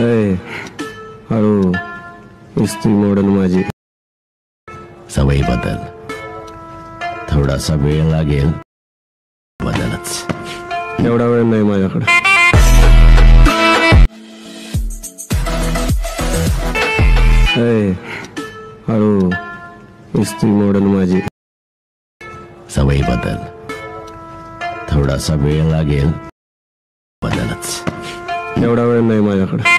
हळू इस्त्री मॉडेल माझी सवय बदल, थोडासा वेळ लागेल, बदलच. एवढा वेळ नाही माझ्याकडे. हळू इस्त्री मॉडेल माझी सवय बदल, थोडासा वेळ लागेल, बदलच. एवढा वेळ नाही माझ्याकडे.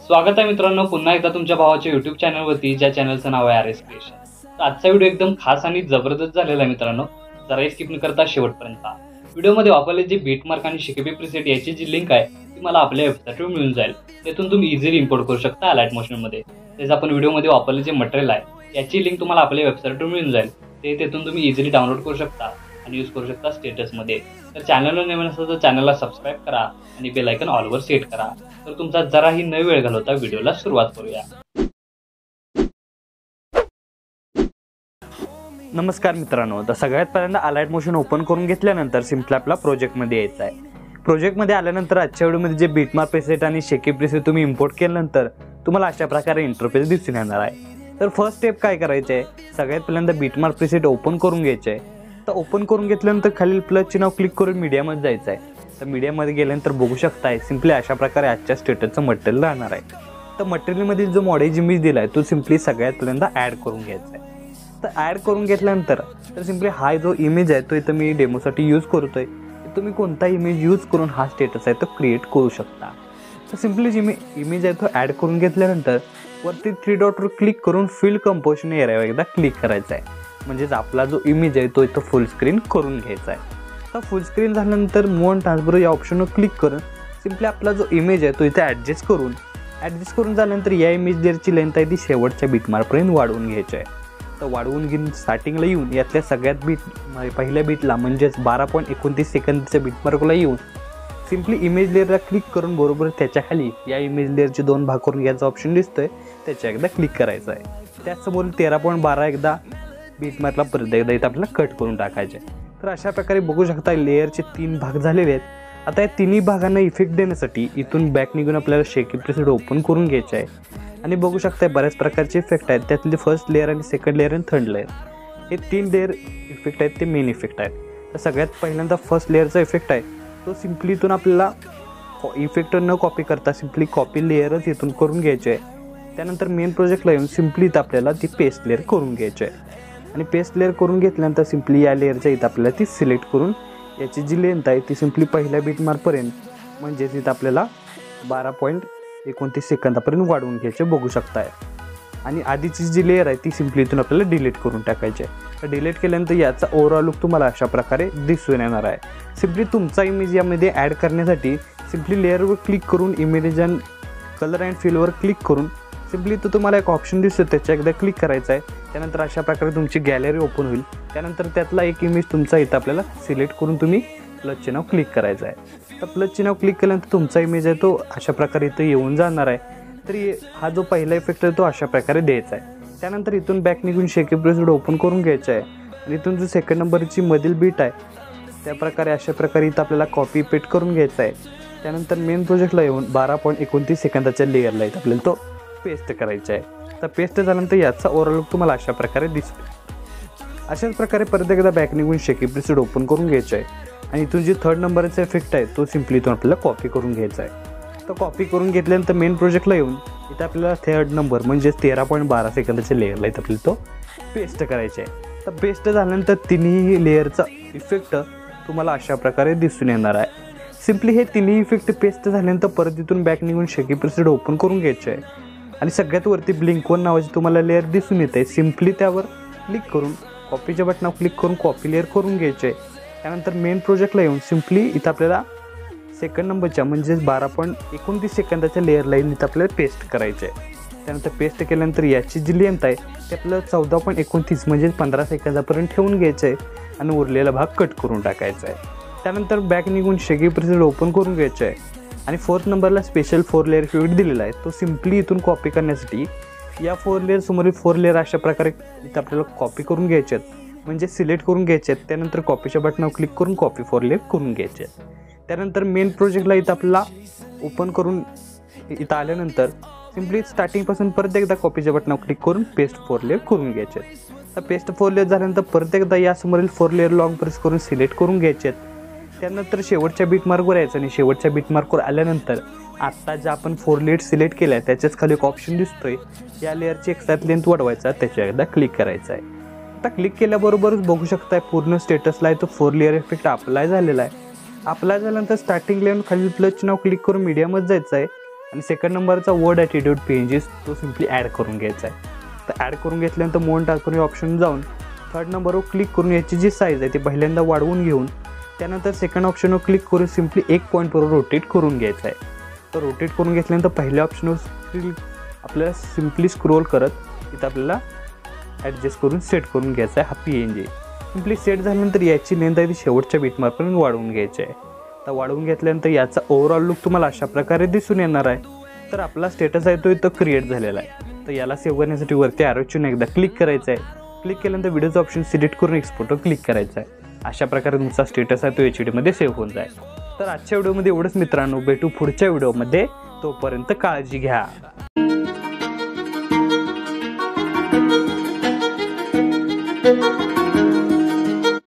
स्वागत आहे मित्रांनो पुन्हा एकदा तुमच्या भावाच्या युट्यूब चॅनलवरती, ज्या चॅनलचं नाव आहे RS क्रिएशन. तर आजचा व्हिडिओ एकदम खास आणि जबरदस्त झालेला आहे मित्रांनो. जरा स्किप न करता शेवटपर्यंत व्हिडिओमध्ये वापरले जे बीटमार्क आणि शिकेबी प्रीसेट याची जी लिंक आहे ती मला आपल्या वेबसाईटवर मिळून जाईल. त्यातून तुम्ही इझिली इम्पोर्ट करू शकता अलाइट मोशनमध्ये. त्याचं आपण व्हिडिओमध्ये वापरले जे मटेरियल आहे याची लिंक तुम्हाला आपल्या वेबसाईटवर मिळून जाईल. तेथून तुम्ही इझिली डाउनलोड करू शकता आणि यूज करू शकता स्टेटसमध्ये. तर चॅनलला नवीन असेल तर चॅनलला सबस्क्राईब करा आणि बेल आयकॉन ऑलवर सेट करा. तर तुमचा जराही न वेळ घालवता व्हिडिओला सुरुवात करूया. नमस्कार मित्रांनो, तर सगळ्यात पहिल्यांदा अलाइट मोशन ओपन करून घेतल्यानंतर सिम्पली आपला प्रोजेक्टमध्ये यायचं आहे. प्रोजेक्टमध्ये आल्यानंतर आजच्या व्हिडिओमध्ये जे बीटमार्क प्रीसेट आणि शेकी प्रीसेट तुम्ही इम्पोर्ट केल्यानंतर तुम्हाला अशा प्रकारे इंटरफेस दिसून येणार आहे. तर फर्स्ट स्टेप काय करायचे आहे, सगळ्यात पहिल्यांदा बीटमार्क प्रीसेट ओपन करून घ्यायचे आहे. तर ओपन करून घेतल्यानंतर खालील प्लसचे नाव क्लिक करून मीडियामध्ये जायचं आहे. तर मीडियामध्ये गेल्यानंतर बघू शकताय सिम्पली अशा प्रकारे आजच्या स्टेटसचं मटेरियल राहणार आहे. तर मटेरियलमध्ये जो मॉडेल इमेज दिला आहे तो सिम्पली सगळ्यात पहिल्यांदा ॲड करून घ्यायचा आहे. तर ॲड करून घेतल्यानंतर तर सिम्पली हा जो इमेज आहे तो इथं मी डेमोसाठी यूज करतोय. तुम्ही कोणता इमेज यूज करून हा स्टेटस आहे तो क्रिएट करू शकता. तर सिम्पली जी इमेज आहे तो ॲड करून घेतल्यानंतर वरती 3 डॉटवर क्लिक करून फिल कंपोजिशन एरियावर एकदा क्लिक करायचा आहे. म्हणजेच आपला जो इमेज आहे तो इथं फुल स्क्रीन करून घ्यायचा आहे. तर फुल स्क्रीन झाल्यानंतर मूव अँड ट्रान्सफर या ऑप्शनवर क्लिक करून सिम्पली आपला जो इमेज आहे तो इथे ॲडजस्ट करून झाल्यानंतर या इमेज लेअरची लेंथ आहे ती शेवटच्या बीटमार्कपर्यंत वाढवून घ्यायची आहे. तर वाढवून घेऊन स्टार्टिंगला येऊन यातल्या सगळ्यात पहिल्या बीटला म्हणजेच 12.29 सेकंदच्या बीटमार्कला येऊन सिम्पली इमेज लेअरला क्लिक करून बरोबर त्याच्या खाली या इमेज लेअरचे 2 भाग करून घ्यायचा ऑप्शन दिसतोय त्याच्या एकदा क्लिक करायचं आहे. त्याचसमोर 13.12 एकदा बीटमार्कला परत एकदा इथं आपल्याला कट करून टाकायचे. तर अशा प्रकारे बघू शकता लेअरचे 3 भाग झालेले आहेत. आता या तिन्ही भागांना इफेक्ट देण्यासाठी इथून बॅक निघून आपल्याला शेकी प्रीसेट ओपन करून घ्यायचे आहे. आणि बघू शकता बऱ्याच प्रकारचे इफेक्ट आहेत. त्यातले फर्स्ट लेअर आणि सेकंड लेअर आणि थर्ड लेअर हे 3 लेअर इफेक्ट आहेत ते मेन इफेक्ट आहेत. तर सगळ्यात पहिल्यांदा फर्स्ट लेअरचा इफेक्ट आहे तो सिम्पली इथून आपल्याला इफेक्ट न कॉपी करता सिम्पली कॉपी लेअरच इथून करून घ्यायचे आहे. त्यानंतर मेन प्रोजेक्टला येऊन सिम्पली इथं आपल्याला ती पेस्ट लेअर करून घ्यायची आहे. आणि पेस्ट लेअर करून घेतल्यानंतर सिम्पली या लेअरच्या इथं आपल्याला ती सिलेक्ट करून याची जी लेंथ आहे ती सिम्पली पहिल्या बीटमार्कपर्यंत म्हणजेच इथं आपल्याला 12.29 सेकंदापर्यंत वाढवून घ्यायचे बघू शकताय. आणि आधीची जी लेअर आहे ती सिम्पली इथून आपल्याला डिलीट करून टाकायची आहे. तर डिलीट केल्यानंतर याचा ओव्हरऑल लुक तुम्हाला अशा प्रकारे दिसून येणार आहे. सिम्पली तुमचा इमेज यामध्ये ॲड करण्यासाठी सिम्पली लेअरवर क्लिक करून इमेज अँड कलर अँड फिलवर क्लिक करून सिम्पली तो तुम्हाला एक ऑप्शन दिसतो त्याच्या एकदा क्लिक करायचा आहे. त्यानंतर अशा प्रकारे तुमची गॅलरी ओपन होईल. त्यानंतर त्यातला एक इमेज तुमचा इथं आपल्याला सिलेक्ट करून तुम्ही प्लसचे नाव क्लिक करायचं आहे. तर प्लसचे नाव क्लिक केल्यानंतर तुमचा इमेज आहे तो अशा प्रकारे इथं येऊन जाणार आहे. तरी हा जो पहिला इफेक्ट आहे तो अशा प्रकारे द्यायचा आहे. त्यानंतर इथून बॅक निघून शेकी प्रीसेट ओपन करून घ्यायचं आहे. आणि इथून जो सेकंड नंबरची मधील बीट आहे त्या प्रकारे अशा प्रकारे इथं आपल्याला कॉपी पेस्ट करून घ्यायचा आहे. त्यानंतर मेन प्रोजेक्टला येऊन 12.29 सेकंदाच्या लेअरला इथं आपल्याला तो पेस्ट करायचा आहे. तर पेस्ट झाल्यानंतर याचा ओव्हरऑल लुक तुम्हाला अशा प्रकारे दिसतो. अशाच प्रकारे परत एकदा बॅक निघून शेकी प्रीसेट ओपन करून घ्यायचं आहे. आणि इथून जी थर्ड नंबरचा इफेक्ट आहे तो सिम्पली इथून आपल्याला कॉपी करून घ्यायचा आहे. तर कॉपी करून घेतल्यानंतर मेन प्रोजेक्टला येऊन इथं आपल्याला थर्ड नंबर म्हणजेच 13.12 सेकंदाच्या लेअरला इथं आपल्याला तो पेस्ट करायचा आहे. तर पेस्ट झाल्यानंतर तिन्ही लेअरचा इफेक्ट तुम्हाला अशा प्रकारे दिसून येणार आहे. सिम्पली हे तिन्ही इफेक्ट पेस्ट झाल्यानंतर परत इथून बॅक निघून शेकी प्रीसेट ओपन करून घ्यायचे आहे. आणि सगळ्यात वरती ब्लिंक 1 नावाची तुम्हाला लेअर दिसून येत आहे. सिम्पली त्यावर क्लिक करून कॉपीच्या बटनावर क्लिक करून कॉपी लेअर करून घ्यायचे आहे. त्यानंतर मेन प्रोजेक्टला येऊन सिम्पली इथं आपल्याला सेकंड नंबरच्या म्हणजेच 12.29 सेकंदाच्या लेअर लाईन इथं आपल्याला पेस्ट करायचे आहे. त्यानंतर पेस्ट केल्यानंतर याची जी लेंथ आहे ते आपल्याला 14.29 म्हणजेच 15 सेकंदापर्यंत ठेवून घ्यायचं आहे. आणि उरलेला भाग कट करून टाकायचा आहे. त्यानंतर बॅक निघून शेकी प्रीसेट ओपन करून घ्यायचं आहे. आणि 4th नंबरला स्पेशल 4 लेअर इफेक्ट दिलेला आहे तो सिम्पली इथून कॉपी करण्यासाठी या 4 लेअर समोरील 4 लेअर अशा प्रकारे इथं आपल्याला कॉपी करून घ्यायचे आहेत म्हणजे सिलेक्ट करून घ्यायचे आहेत. त्यानंतर कॉपीच्या बटनावर क्लिक करून कॉपी 4 लेअर करून घ्यायचे आहेत. त्यानंतर मेन प्रोजेक्टला इथं आपल्याला ओपन करून इथं आल्यानंतर सिम्पली स्टार्टिंगपासून परत एकदा कॉपीच्या बटनावर क्लिक करून पेस्ट 4 लेअर करून घ्यायचे आहेत. तर पेस्ट 4 लेअर झाल्यानंतर परत एकदा यासमोरील 4 लेअर लॉंग प्रेस करून सिलेक्ट करून घ्यायचे आहेत. त्यानंतर शेवटच्या बीटमार्कवर यायचं आणि शेवटच्या बीटमार्कवर आल्यानंतर आत्ता जे आपण 4 लेअर सिलेक्ट केलं आहे त्याच्याच खाली एक ऑप्शन दिसतोय, या लेअरची एक्झॅक्ट लेंथ वाढवायचा, त्याच्या एकदा क्लिक करायचं आहे. आता क्लिक केल्याबरोबरच बघू शकताय पूर्ण स्टेटसला आहे तो 4 लेअर इफेक्ट अप्लाय झालेला आहे. अप्लाय झाल्यानंतर स्टार्टिंग लेअर खाली प्लसचं नाव क्लिक करून मीडियमच जायचं आहे आणि सेकंड नंबरचा वर्ड ॲटिट्यूड पेजेस तो सिम्पली ॲड करून घ्यायचा आहे. तर ॲड करून घेतल्यानंतर मोन ट्रान्सफर हे ऑप्शन जाऊन थर्ड नंबरवर क्लिक करून याची जी साईज आहे ती पहिल्यांदा वाढवून घेऊन त्यानंतर सेकंड ऑप्शनवर क्लिक करून सिम्पली एक पॉईंटवर रोटेट करून घ्यायचं आहे. तर रोटेट करून घेतल्यानंतर पहिल्या ऑप्शनवर आपल्याला सिम्पली स्क्रोल करत इथं आपल्याला ॲडजस्ट करून सेट करून घ्यायचा आहे हा PNG. सिम्पली सेट झाल्यानंतर याची लेंथ आहे ती शेवटच्या बीटमार्कपर्यंत वाढवून घ्यायची आहे. तर वाढवून घेतल्यानंतर याचा ओव्हरऑल लुक तुम्हाला अशा प्रकारे दिसून येणार आहे. तर आपला स्टेटस आहे तो इथं क्रिएट झालेला आहे. तर याला सेव्ह करण्यासाठी वरती ॲरोची एकदा क्लिक करायचं आहे. क्लिक केल्यानंतर व्हिडिओचं ऑप्शन सिलेक्ट करून एक्सपोर्टवर क्लिक करायचं आहे. अशा प्रकारे तुमचा स्टेटस आहे तो HD मध्ये सेव्ह होऊन जाईल. तर आजच्या व्हिडिओमध्ये एवढंच मित्रांनो, भेटू पुढच्या व्हिडिओमध्ये, तोपर्यंत काळजी घ्या.